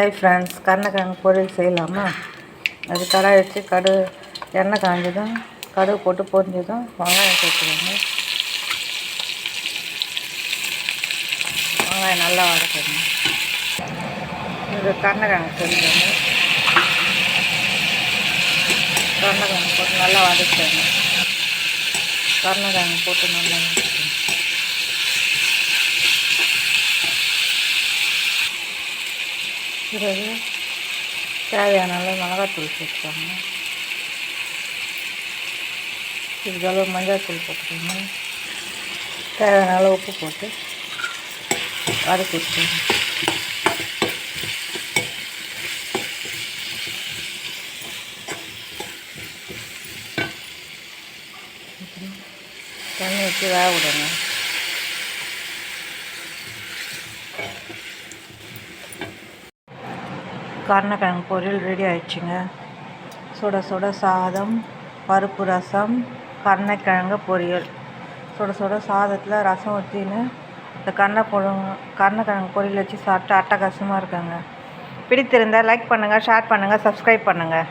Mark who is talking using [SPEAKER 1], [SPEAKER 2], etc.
[SPEAKER 1] Hi friends, கருணக்கிழங்கு பொரியல் செய்யலாமா? அது கடாய் வச்சு எண்ணெய் காஞ்சதும் கடுகு போட்டு பொரிஞ்சதும் வெங்காயம் சேர்த்துக்கோங்க. வெங்காயம் நல்லா வதக்கணும். இது கருணக்கிழங்கு செஞ்சுக்கோங்க. கருணக்கிழங்கு போட்டு நல்லா வதக்கணும். கருணக்கிழங்கு போட்டு நல்லா வதக்கணும். பிறகு தேவையான அளவு மிளகாத்தூள் சேர்த்துக்கோங்க. இதுக்களவு மஞ்சள் தூள் போட்டுக்கோங்க. தேவையான அளவு உப்பு போட்டு வதக்கி வச்சுக்கோங்க. தண்ணி வச்சு வேக விடுங்க. கருணக்கிழங்கு பொரியல் ரெடி ஆயிடுச்சுங்க. சுட சுட சாதம், பருப்பு ரசம், கருணக்கிழங்கு பொரியல். சுட சுட சாதத்தில் ரசம் ஊற்றின்னு இந்த கருணக்கிழங்கு பொரியல் வச்சு சாப்பிட்டு அட்டகாசமாக இருக்காங்க. பிடித்திருந்தால் லைக் பண்ணுங்கள், ஷேர் பண்ணுங்கள், சப்ஸ்கிரைப் பண்ணுங்கள்.